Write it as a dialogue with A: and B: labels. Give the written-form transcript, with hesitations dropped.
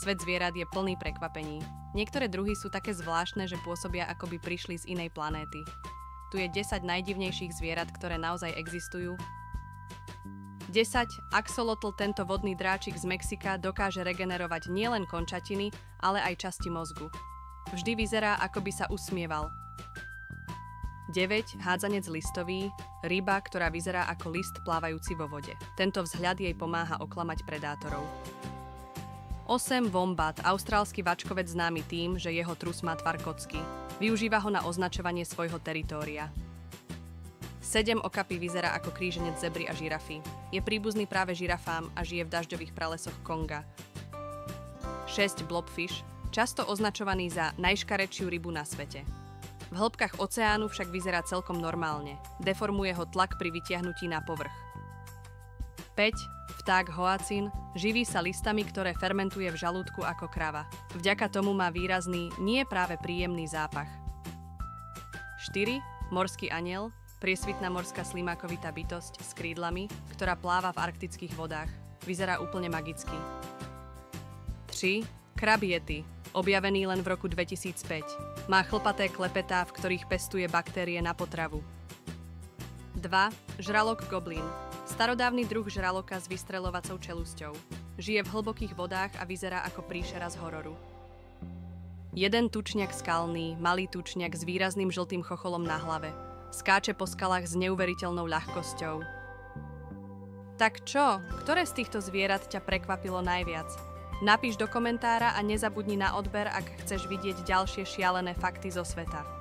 A: Svet zvierat je plný prekvapení. Niektoré druhy sú také zvláštne, že pôsobia, ako by prišli z inej planéty. Tu je 10 najdivnejších zvierat, ktoré naozaj existujú. 10. Axolotl, tento vodný dráčik z Mexika, dokáže regenerovať nielen končatiny, ale aj časti mozgu. Vždy vyzerá, ako by sa usmieval. 9. Hádzanec listový, ryba, ktorá vyzerá ako list plávajúci vo vode. Tento vzhľad jej pomáha oklamať predátorov. 8. Wombat, austrálsky vačkovec známy tým, že jeho trus má tvar kocky. Využíva ho na označovanie svojho teritória. 7. Okapi vyzerá ako kríženec zebry a žirafy. Je príbuzný práve žirafám a žije v dažďových pralesoch Konga. 6. Blobfish, často označovaný za najškarečšiu rybu na svete. V hĺbkach oceánu však vyzerá celkom normálne. Deformuje ho tlak pri vytiahnutí na povrch. 5. Vták hoacín, živí sa listami, ktoré fermentuje v žalúdku ako krava. Vďaka tomu má výrazný, nie práve príjemný zápach. 4. Morský anjel, priesvitná morská slimákovitá bytosť s krídlami, ktorá pláva v arktických vodách. Vyzerá úplne magicky. 3. Krab yeti, objavený len v roku 2005. Má chlpaté klepetá, v ktorých pestuje baktérie na potravu. 2. Žralok goblin, starodávny druh žraloka s vystreľovacou čelusťou. Žije v hlbokých vodách a vyzerá ako príšera z hororu. 1. Tučňak skalný, malý tučňak s výrazným žltým chocholom na hlave. Skáče po skalách s neuveriteľnou ľahkosťou. Tak čo? Ktoré z týchto zvierat ťa prekvapilo najviac? Napíš do komentára a nezabudni na odber, ak chceš vidieť ďalšie šialené fakty zo sveta.